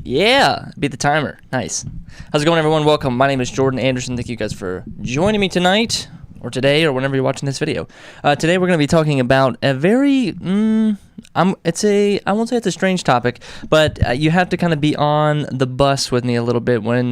Yeah, beat the timer. Nice. How's it going, everyone? Welcome. My name is Jordan Anderson. Thank you guys for joining me tonight, or today, or whenever you're watching this video. Today we're going to be talking about a very, I won't say it's a strange topic, but you have to kind of be on the bus with me a little bit when,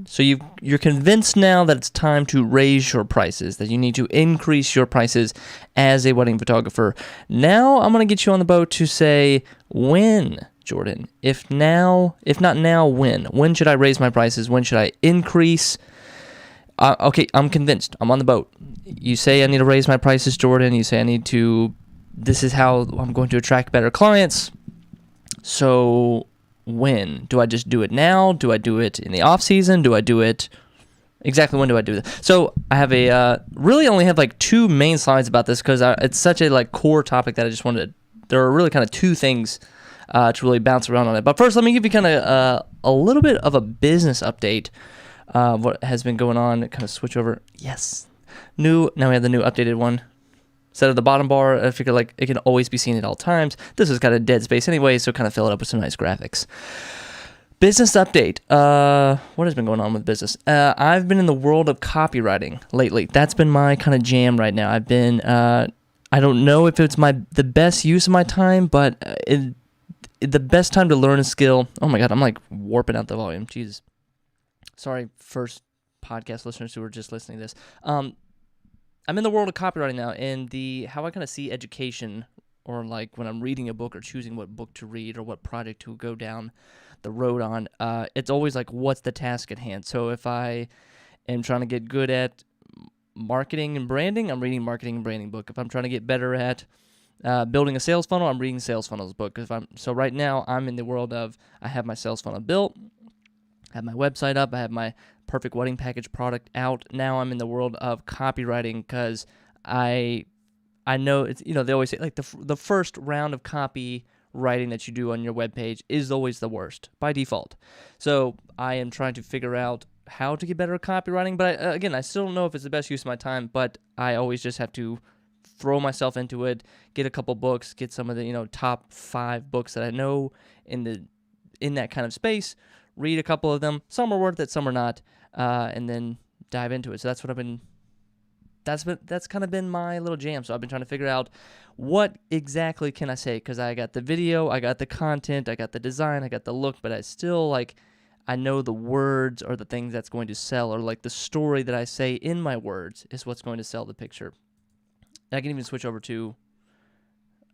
so you're convinced now that it's time to raise your prices, that you need to increase your prices as a wedding photographer. Now I'm going to get you on the boat to say, when, Jordan? If not now, when? When should I raise my prices? When should I increase? Okay, I'm convinced. I'm on the boat. You say I need to raise my prices, Jordan. You say this is how I'm going to attract better clients. So when? Do I just do it now? Do I do it in the off season? Do I do it exactly when do I do this? So I have really only have like two main slides about this because it's such a core topic that I just wanted. There are really kind of two things to really bounce around on it. But first, let me give you kind of a little bit of a business update of what has been going on. Kind of switch over. Yes. Now we have the new updated one. Instead of the bottom bar, I figure it can always be seen at all times. This is kind of dead space anyway, so kind of fill it up with some nice graphics. Business update. What has been going on with business? I've been in the world of copywriting lately. That's been my kind of jam right now. I've been, I don't know if it's the best use of my time, but the best time to learn a skill. Oh my God, I'm warping out the volume. Jesus. Sorry, first podcast listeners who are just listening to this. I'm in the world of copywriting now, and how I kind of see education, or when I'm reading a book or choosing what book to read or what project to go down the road on, it's always what's the task at hand. So if I am trying to get good at marketing and branding, I'm reading marketing and branding book. If I'm trying to get better at building a sales funnel, I'm reading sales funnels book. So right now I'm in the world of, I have my sales funnel built, I have my website up, I have my perfect wedding package product out. Now I'm in the world of copywriting because I know it's, they always say the first round of copywriting that you do on your webpage is always the worst by default. So I am trying to figure out how to get better at copywriting, but again, I still don't know if it's the best use of my time, but I always just have to throw myself into it, get a couple books, get some of the top 5 books that I know in that kind of space, read a couple of them. Some are worth it, some are not, and then dive into it. So that's what that's kind of been my little jam. So I've been trying to figure out what exactly can I say, because I got the video, I got the content, I got the design, I got the look, but I still I know the words are the things that's going to sell, or the story that I say in my words is what's going to sell the picture. I can even switch over to,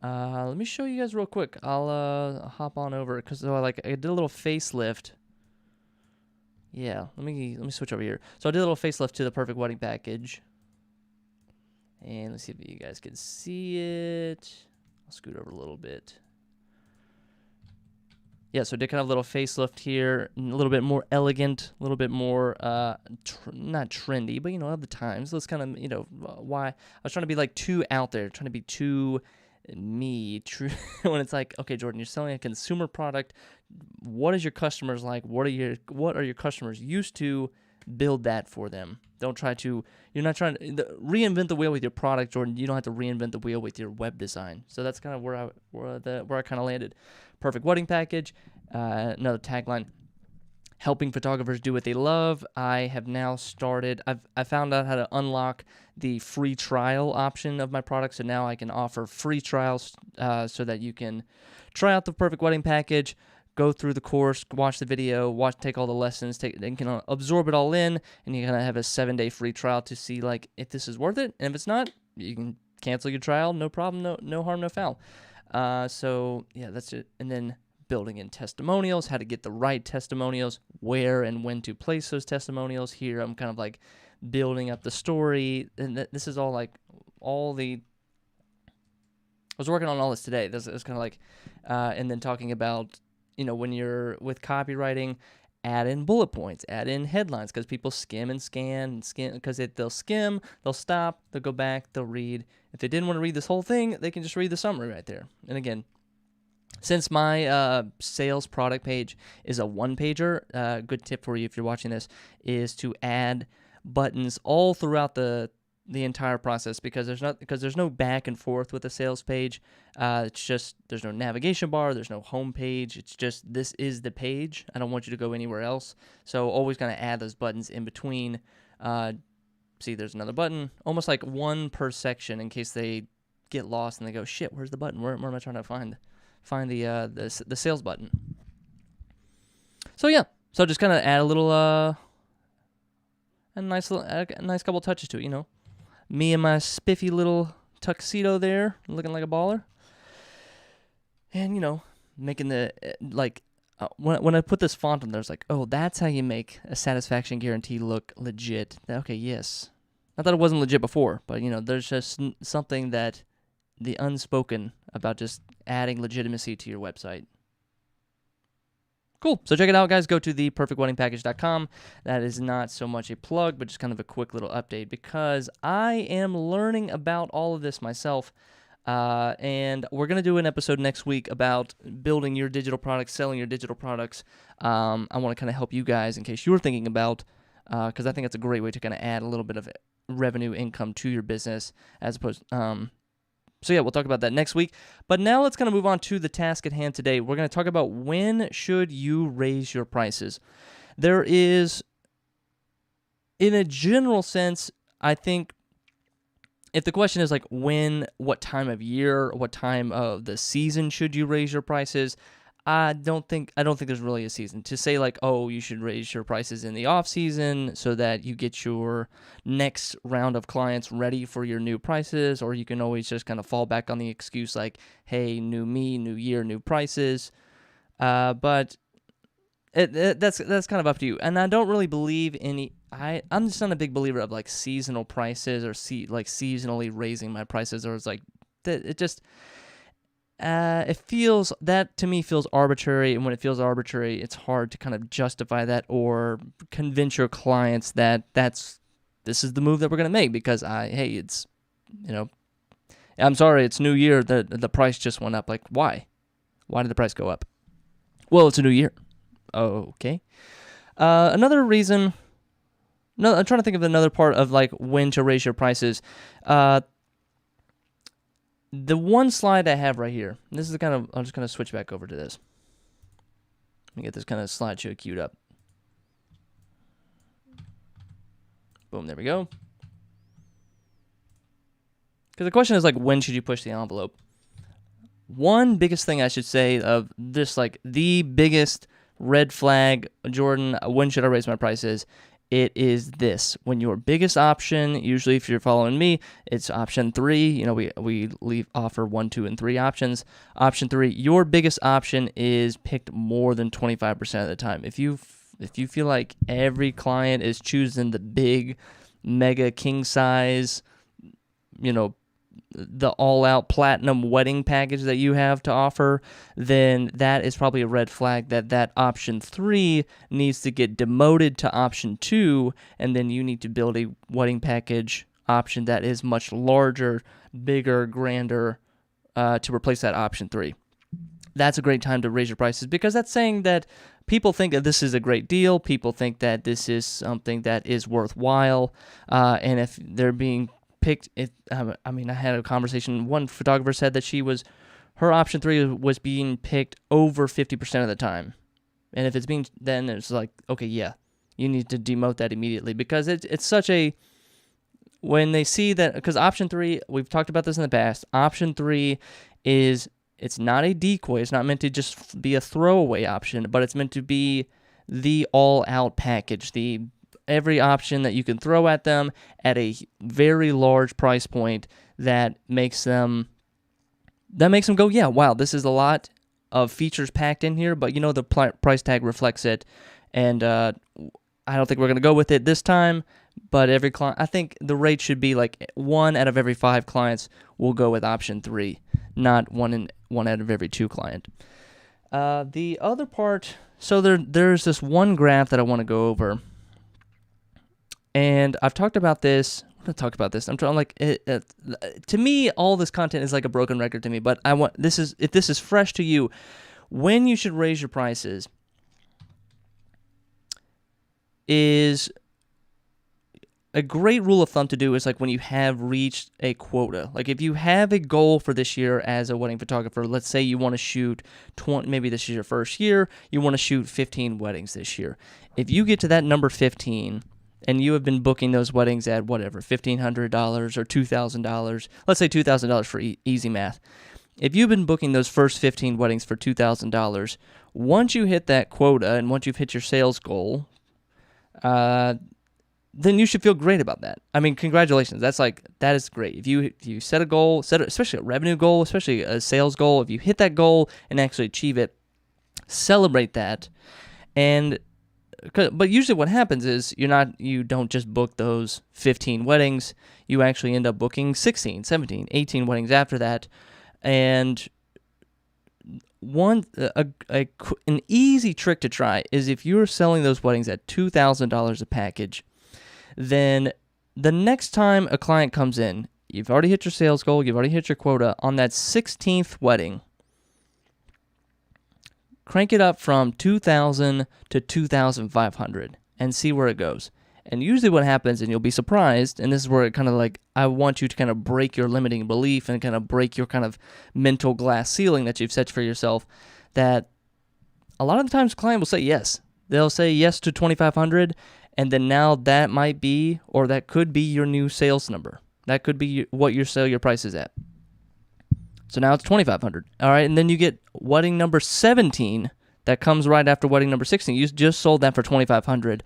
let me show you guys real quick. I'll hop on over, because I did a little facelift. Yeah, let me switch over here. So I did a little facelift to the perfect wedding package. And let's see if you guys can see it. I'll scoot over a little bit. Yeah, so I did kind of a little facelift here, a little bit more elegant, a little bit more, not trendy, but, of the times. Let's kind of, why I was trying to be, too out there, trying to be too me, when it's okay, Jordan, you're selling a consumer product. What is your customers like? What are your customers used to? Build that for them. You're not trying to reinvent the wheel with your product, Jordan. You don't have to reinvent the wheel with your web design. So that's kind of where I kind of landed. Perfect wedding package. Another tagline: helping photographers do what they love. I have now started. I found out how to unlock the free trial option of my product. So now I can offer free trials so that you can try out the perfect wedding package, go through the course, watch the video, take all the lessons, then can absorb it all in, and you're going to have a 7-day free trial to see if this is worth it. And if it's not, you can cancel your trial, no problem, no harm, no foul. So yeah, that's it. And then building in testimonials, how to get the right testimonials, where and when to place those testimonials. Here I'm kind of building up the story, and this is all I was working on all this today. This is kind of and then talking about, when you're with copywriting, add in bullet points, add in headlines, because people skim and scan, because they'll skim, they'll stop, they'll go back, they'll read. If they didn't want to read this whole thing, they can just read the summary right there. And again, since my sales product page is a one-pager, good tip for you if you're watching this is to add buttons all throughout the the entire process, because there's no back and forth with the sales page. It's just, there's no navigation bar, there's no home page. It's just, this is the page. I don't want you to go anywhere else. So always kind of add those buttons in between. See, there's another button, almost like one per section, in case they get lost and they go, shit, where's the button? Where am I trying to find the sales button? So yeah, so just kind of add a little a nice couple touches to it, you know. Me and my spiffy little tuxedo there, looking like a baller. And, you know, making the, when I put this font on there, it's like, oh, that's how you make a satisfaction guarantee look legit. Okay, yes. Not that it wasn't legit before, but, you know, there's just something that the unspoken about just adding legitimacy to your website. Cool. So check it out, guys. Go to theperfectweddingpackage.com. That is not so much a plug, but just kind of a quick little update, because I am learning about all of this myself. And we're going to do an episode next week about building your digital products, selling your digital products. I want to kind of help you guys in case you're thinking about, because I think it's a great way to kind of add a little bit of revenue income to your business, as opposed so yeah, we'll talk about that next week. But now let's kind of move on to the task at hand today. We're going to talk about when should you raise your prices. There is, in a general sense, I think if the question is like when, what time of year, what time of the season should you raise your prices, I don't think there's really a season to say like, oh, you should raise your prices in the off season so that you get your next round of clients ready for your new prices, or you can always just kind of fall back on the excuse like, hey, new me, new year, new prices. But that's kind of up to you. And I don't really believe I'm just not a big believer of like seasonal prices, or like seasonally raising my prices, or it's like it just. To me feels arbitrary, and when it feels arbitrary, it's hard to kind of justify that or convince your clients that this is the move that we're going to make, because it's, you know, I'm sorry, it's New Year, the price just went up. Like, why did the price go up? Well, it's a new year. Okay. Another reason, no, I'm trying to think of another part of like when to raise your prices. The one slide I have right here, this is I'm just going to switch back over to this. Let me get this kind of slideshow queued up. Boom, there we go. Because the question is like, when should you push the envelope? One biggest thing I should say of this, like the biggest red flag, Jordan, when should I raise my prices? It is this: when your biggest option, usually if you're following me, it's option 3. You know, we offer 1, 2, and 3 options. Option 3, your biggest option is picked more than 25% of the time. If you feel like every client is choosing the big, mega king size, you know, the all-out platinum wedding package that you have to offer, then that is probably a red flag that option 3 needs to get demoted to option 2, and then you need to build a wedding package option that is much larger, bigger, grander, to replace that option 3. That's a great time to raise your prices, because that's saying that people think that this is a great deal. People think that this is something that is worthwhile, and if they're being picked, I had a conversation. One photographer said that her option 3 was being picked over 50% of the time, and if then it's like, okay, yeah, you need to demote that immediately, because it's such a, when they see that, because option 3, we've talked about this in the past, option 3 it's not a decoy. It's not meant to just be a throwaway option, but it's meant to be the all-out package, every option that you can throw at them at a very large price point that makes them go, yeah, wow, this is a lot of features packed in here, but you know, the price tag reflects it, and I don't think we're going to go with it this time, but every client, I think the rate should be like 1 out of every 5 clients will go with option 3, not 1 out of every 2 client. The other part, so there's this one graph that I want to go over. And I've talked about this. I'm going to talk about this. I'm trying, like, to me, all this content is like a broken record to me. But if this is fresh to you, when you should raise your prices is a great rule of thumb to do is like when you have reached a quota. Like if you have a goal for this year as a wedding photographer, let's say you want to shoot 20, maybe this is your first year, you want to shoot 15 weddings this year. If you get to that number 15 and you have been booking those weddings at whatever, $1,500 or $2,000, let's say $2,000 for easy math. If you've been booking those first 15 weddings for $2,000, once you hit that quota and once you've hit your sales goal, then you should feel great about that. I mean, congratulations. That is great. If you set a goal, especially a revenue goal, especially a sales goal, if you hit that goal and actually achieve it, celebrate that. But usually what happens is you don't just book those 15 weddings, you actually end up booking 16, 17, 18 weddings after that. And an easy trick to try is if you're selling those weddings at $2,000 a package, then the next time a client comes in, you've already hit your sales goal, you've already hit your quota. On that 16th wedding, crank it up from $2,000 to $2,500 and see where it goes. And usually what happens, and you'll be surprised, and this is where it kind of like, I want you to kind of break your limiting belief and kind of break your kind of mental glass ceiling that you've set for yourself, that a lot of the times the client will say yes. They'll say yes to $2,500, and then now that might be, or that could be your new sales number. That could be what your price is at. So now it's $2,500. All right, and then you get wedding number 17 that comes right after wedding number 16. You just sold that for $2,500.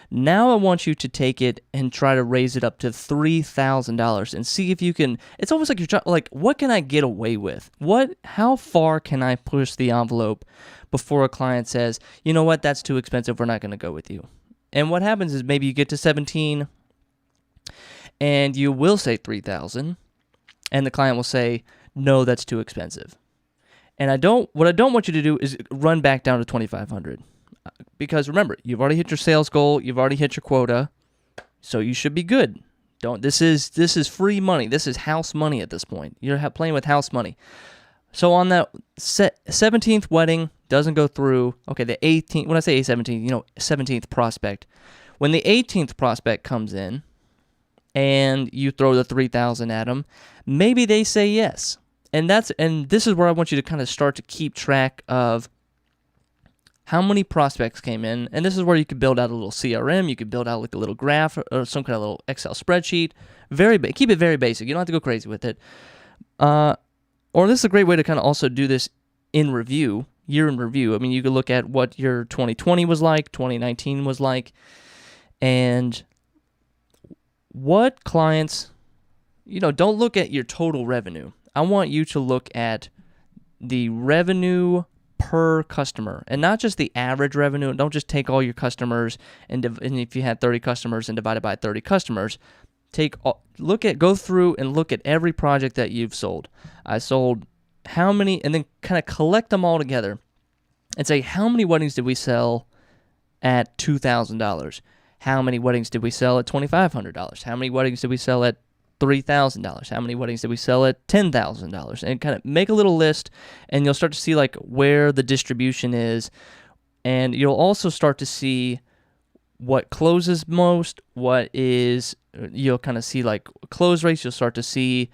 Now I want you to take it and try to raise it up to $3,000 and see if you can. It's almost like you're trying, like, what can I get away with? How far can I push the envelope before a client says, you know what, that's too expensive, we're not going to go with you. And what happens is maybe you get to 17 and you will say $3,000 and the client will say, no, that's too expensive. And what I don't want you to do is run back down to $2,500. Because remember, you've already hit your sales goal, you've already hit your quota, so you should be good. This is free money. This is house money at this point. You're playing with house money. So on that 17th wedding doesn't go through. Okay, the 18th. When I say 17th, 17th prospect. When the 18th prospect comes in, and you throw the $3,000 at them, maybe they say yes. And this is where I want you to kind of start to keep track of how many prospects came in, and this is where you could build out a little CRM, you could build out like a little graph or some kind of little Excel spreadsheet. Keep it very basic. You don't have to go crazy with it. Or this is a great way to kind of also do this year in review. I mean, you could look at what your 2020 was like, 2019 was like, and what clients, don't look at your total revenue. I want you to look at the revenue per customer, and not just the average revenue. Don't just take all your customers and if you had 30 customers and divide it by 30 customers. Go through and look at every project that you've sold. I sold how many, and then kind of collect them all together and say, how many weddings did we sell at $2,000? How many weddings did we sell at $2,500? How many weddings did we sell at $3,000? How many weddings did we sell at $10,000? And kind of make a little list, and you'll start to see like where the distribution is, and you'll also start to see what closes most. You'll kind of see like close rates. You'll start to see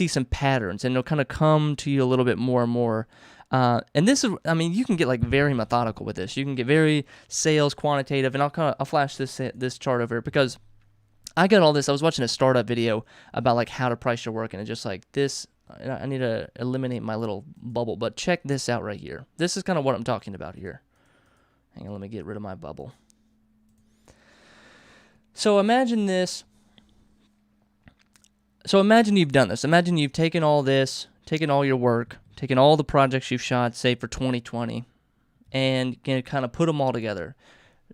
some patterns, and it'll kind of come to you a little bit more and more. And this is, I mean, you can get like very methodical with this. You can get very sales quantitative, and I'll flash this chart over here because I got all this. I was watching a startup video about like how to price your work, and it's just like this. I need to eliminate my little bubble, but check this out right here. This is kind of what I'm talking about here. Hang on, let me get rid of my bubble. So imagine this. So imagine you've done this. Imagine you've taken all this, taken all your work, taken all the projects you've shot, say for 2020, and kind of put them all together.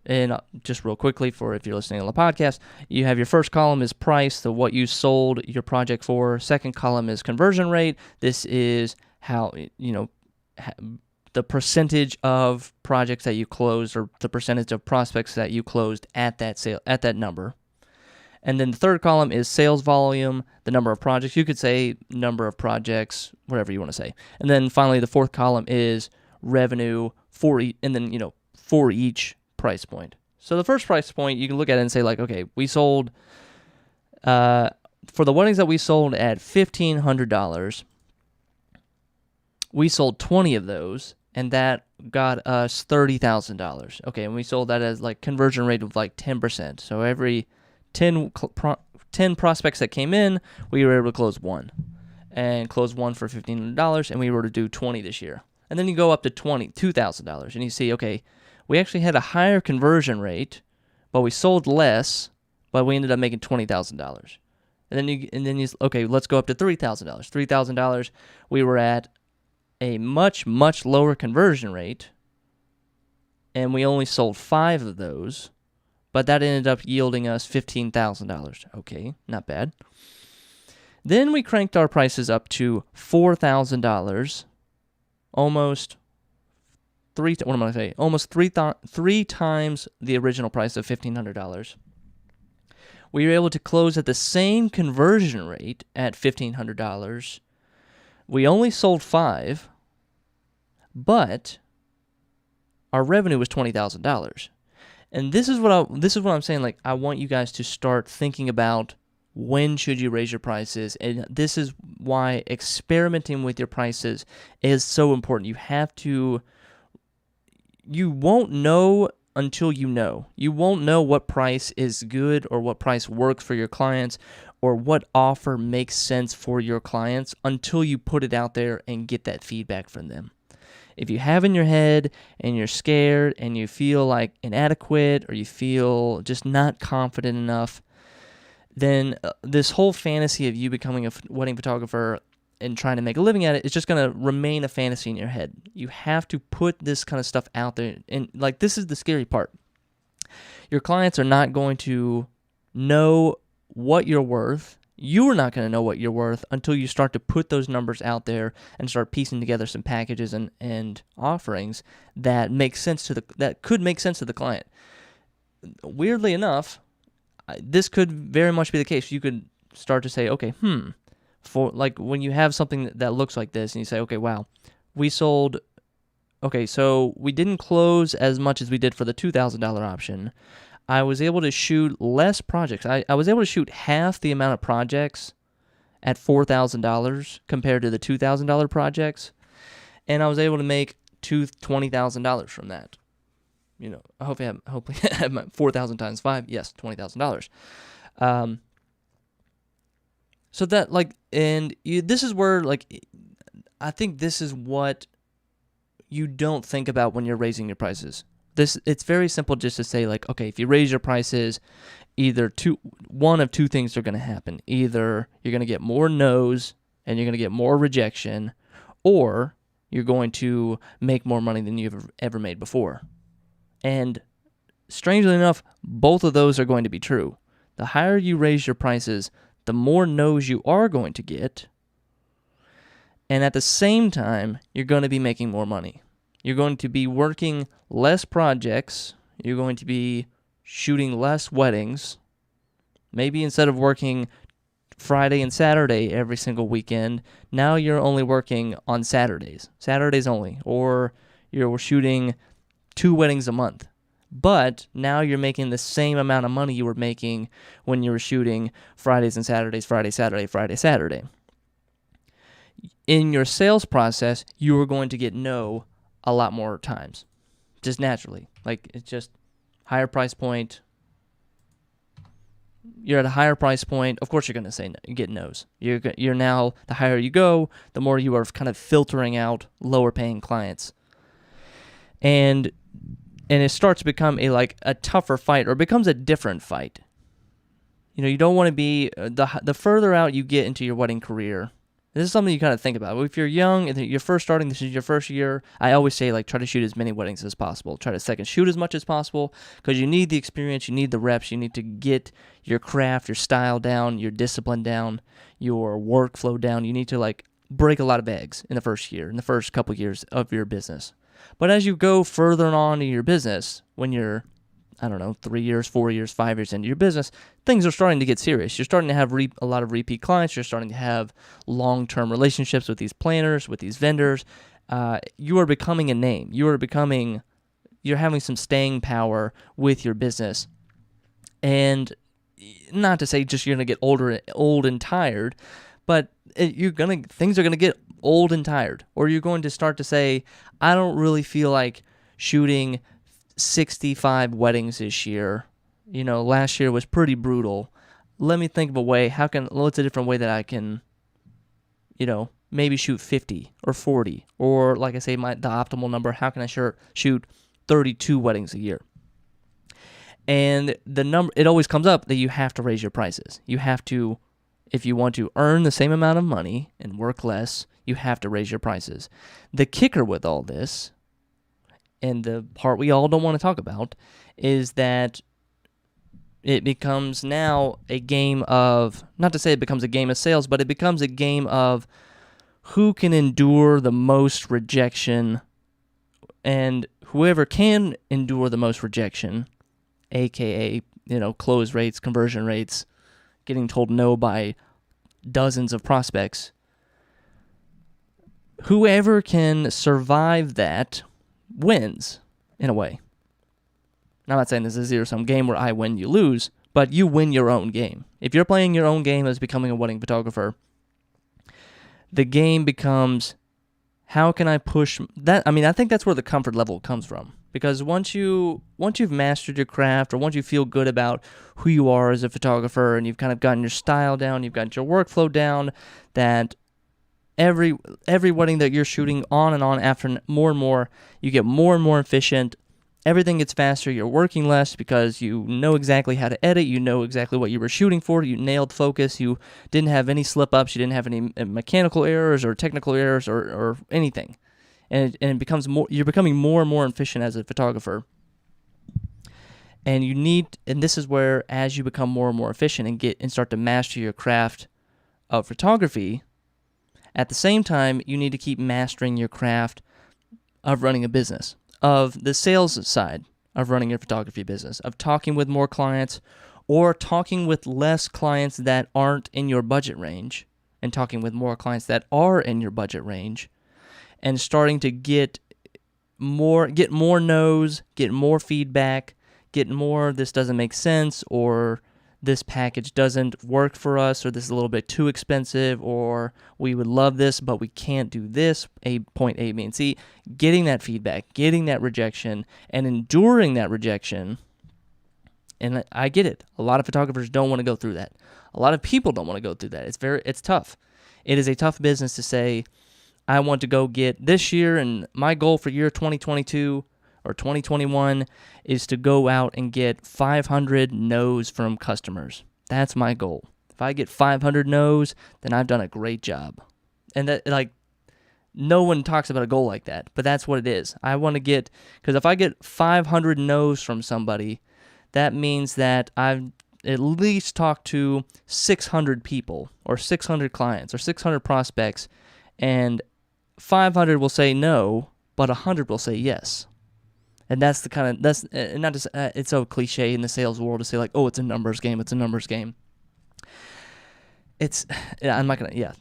And just real quickly, for if you're listening on the podcast, you have your first column is price, so what you sold your project for. Second column is conversion rate. This is how, the percentage of projects that you closed, or the percentage of prospects that you closed at that number. And then the third column is sales volume, the number of projects. You could say number of projects, whatever you want to say. And then finally, the fourth column is revenue for each price point. So the first price point, you can look at it and say like, okay, we sold, for the weddings that we sold at $1,500, we sold 20 of those, and that got us $30,000. Okay, and we sold that as like conversion rate of like 10%. So every 10 prospects that came in, we were able to close one, and close one for $1,500, and we were to do 20 this year. And then you go up to $2,000, and you see, okay, we actually had a higher conversion rate, but we sold less, but we ended up making $20,000. And then you okay, let's go up to $3,000. $3,000, we were at a much, much lower conversion rate, and we only sold 5 of those, but that ended up yielding us $15,000. Okay, not bad. Then we cranked our prices up to $4,000, almost three times the original price of $1,500. We were able to close at the same conversion rate at $1,500. We only sold 5, but our revenue was $20,000. And this is what I'm saying. Like, I want you guys to start thinking about when should you raise your prices, and this is why experimenting with your prices is so important. You won't know until you know. You won't know what price is good or what price works for your clients or what offer makes sense for your clients until you put it out there and get that feedback from them. If you have in your head and you're scared and you feel like inadequate or you feel just not confident enough, then this whole fantasy of you becoming a wedding photographer and trying to make a living at it is just going to remain a fantasy in your head. You have to put this kind of stuff out there. And like, this is the scary part. Your clients are not going to know what you're worth. You are not going to know what you're worth until you start to put those numbers out there and start piecing together some packages and offerings that could make sense to the client. Weirdly enough, this could very much be the case. You could start to say, okay, for like when you have something that looks like this and you say, okay, wow, so we didn't close as much as we did for the $2,000 option. I was able to shoot less projects. I was able to shoot half the amount of projects at $4,000 compared to the $2,000 projects, and I was able to make $20,000 from that. You know, hopefully I have my 4,000 times 5. Yes, $20,000. So that this is where I think this is what you don't think about when you're raising your prices. It's very simple just to say like, okay, if you raise your prices, one of two things are going to happen. Either you're going to get more no's and you're going to get more rejection, or you're going to make more money than you've ever made before. And strangely enough, both of those are going to be true. The higher you raise your prices, the more no's you are going to get. And at the same time, you're going to be making more money. You're going to be working less projects. You're going to be shooting less weddings. Maybe instead of working Friday and Saturday every single weekend, now you're only working on Saturdays only, or you're shooting 2 weddings a month. But now you're making the same amount of money you were making when you were shooting Fridays and Saturdays, Friday, Saturday, Friday, Saturday. In your sales process, you are going to get no a lot more times, just naturally. Like, it's just higher price point. You're at a higher price point. Of course, you're going to say no, you get no's. You're now, the higher you go, the more you are kind of filtering out lower paying clients. And it starts to become a tougher fight, or it becomes a different fight. You know, you don't want to be, the further out you get into your wedding career, this is something you kind of think about. If you're young and you're first starting, this is your first year, I always say, try to shoot as many weddings as possible. Try to second shoot as much as possible, because you need the experience, you need the reps, you need to get your craft, your style down, your discipline down, your workflow down. You need to, break a lot of eggs in the first year, in the first couple years of your business. But as you go further on in your business, when you're, 3 years, 4 years, 5 years into your business, things are starting to get serious. You're starting to have a lot of repeat clients. You're starting to have long-term relationships with these planners, with these vendors. You are becoming a name. You you're having some staying power with your business. And not to say just you're going to get old and tired, but things are going to get old and tired. Or you're going to start to say, I don't really feel like shooting 65 weddings this year. Last year was pretty brutal. Let me think of a way. What's a different way that I can, maybe shoot 50 or 40, or like I say, the optimal number. How can I shoot 32 weddings a year? And it always comes up that you have to raise your prices. You have to, if you want to earn the same amount of money and work less, you have to raise your prices. The kicker with all this, and the part we all don't want to talk about, is that it becomes now a game of, not to say it becomes a game of sales, but it becomes a game of who can endure the most rejection, and whoever can endure the most rejection, aka, close rates, conversion rates, getting told no by dozens of prospects, whoever can survive that wins, in a way. Now, I'm not saying this is a zero-sum game where I win, you lose, but you win your own game. If you're playing your own game as becoming a wedding photographer, the game becomes, how can I push that? I mean, I think that's where the comfort level comes from. Because once you've mastered your craft, or once you feel good about who you are as a photographer, and you've kind of gotten your style down, you've got your workflow down, that every wedding that you're shooting on and on, after more and more, you get more and more efficient. Everything gets faster. You're working less because you know exactly how to edit. You know exactly what you were shooting for. You nailed focus. You didn't have any slip-ups. You didn't have any mechanical errors or technical errors or anything. And it becomes more. You're becoming more and more efficient as a photographer. And this is where, as you become more and more efficient and start to master your craft of photography, at the same time, you need to keep mastering your craft of running a business, of the sales side of running your photography business, of talking with more clients, or talking with less clients that aren't in your budget range, and talking with more clients that are in your budget range, and starting to get more no's, get more feedback, get more, this doesn't make sense, or this package doesn't work for us, or this is a little bit too expensive, or we would love this, but we can't do this, point A, B, and C. Getting that feedback, getting that rejection, and enduring that rejection. And I get it. A lot of photographers don't want to go through that. A lot of people don't want to go through that. It's tough. It is a tough business to say, I want to go get this year, and my goal for year 2022 or 2021 is to go out and get 500 no's from customers. That's my goal. If I get 500 no's, then I've done a great job. And that, no one talks about a goal like that, but that's what it is. I want to get, because if I get 500 no's from somebody, that means that I've at least talked to 600 people, or 600 clients, or 600 prospects, and 500 will say no, but 100 will say yes. And that's the kind of, not just, it's so cliche in the sales world to say like, oh, it's a numbers game, it's a numbers game. I'm not going to, yeah.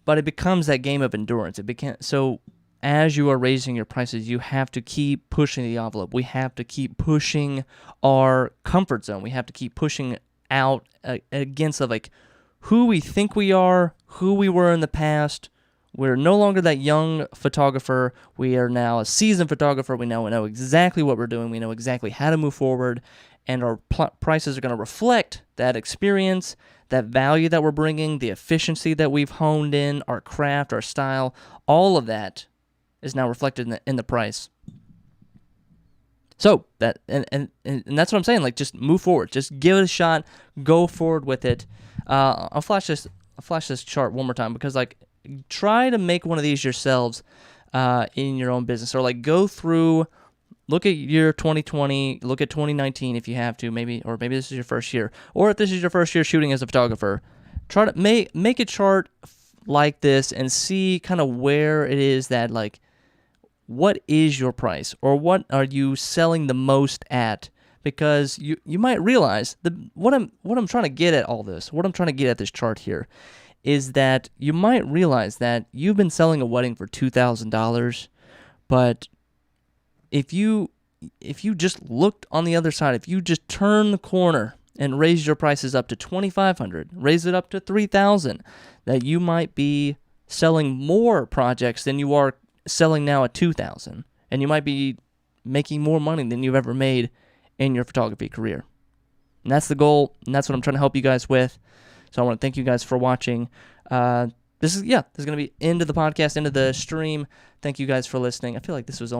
But it becomes that game of endurance. So as you are raising your prices, you have to keep pushing the envelope. We have to keep pushing our comfort zone. We have to keep pushing out against who we think we are, who we were in the past. We're no longer that young photographer. We are now a seasoned photographer. We know exactly what we're doing. We know exactly how to move forward, and our prices are going to reflect that experience, that value that we're bringing, the efficiency that we've honed in, our craft, our style. All of that is now reflected in the price. So that and that's what I'm saying. Just move forward. Just give it a shot. Go forward with it. I'll flash this chart one more time, because try to make one of these yourselves in your own business, or go through, look at year 2020, look at 2019 if you have to, maybe this is your first year, or if this is your first year shooting as a photographer, try to make a chart like this and see kind of where it is that what is your price, or what are you selling the most at? Because you might realize what I'm trying to get at all this, what I'm trying to get at this chart here, is that you might realize that you've been selling a wedding for $2,000, but if you just looked on the other side, if you just turn the corner and raised your prices up to $2,500, raise it up to $3,000, that you might be selling more projects than you are selling now at $2,000, and you might be making more money than you've ever made in your photography career. And that's the goal, and that's what I'm trying to help you guys with. So I want to thank you guys for watching. This is going to be end of the podcast, end of the stream. Thank you guys for listening. I feel like this was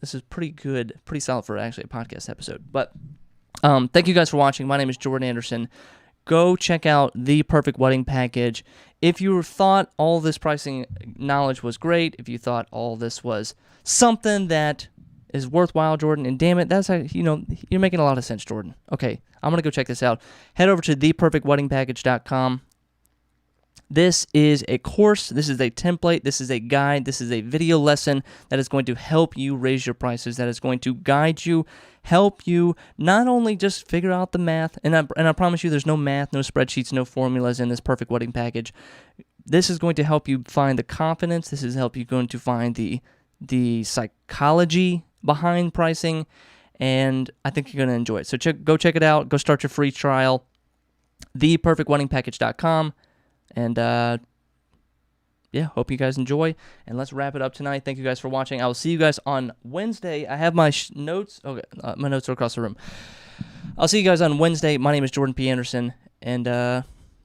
this is pretty good, pretty solid for actually a podcast episode. But thank you guys for watching. My name is Jordan Anderson. Go check out The Perfect Wedding Package. If you thought all this pricing knowledge was great, if you thought all this was something that is worthwhile, Jordan, and damn it, that's how, you're making a lot of sense, Jordan. Okay, I'm going to go check this out. Head over to theperfectweddingpackage.com. This is a course, this is a template, this is a guide, this is a video lesson that is going to help you raise your prices, that is going to guide you, help you not only just figure out the math, and I promise you there's no math, no spreadsheets, no formulas in this Perfect Wedding Package. This is going to help you find the confidence, this is help you going to find the psychology behind pricing, and I think you're going to enjoy it. So go check it out, go start your free trial, theperfectweddingpackage.com. And, hope you guys enjoy. And let's wrap it up tonight. Thank you guys for watching. I will see you guys on Wednesday. I have my notes. Okay, my notes are across the room. I'll see you guys on Wednesday. My name is Jordan P. Anderson. And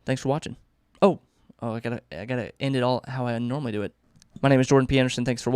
thanks for watching. Oh, I gotta end it all how I normally do it. My name is Jordan P. Anderson. Thanks for watching.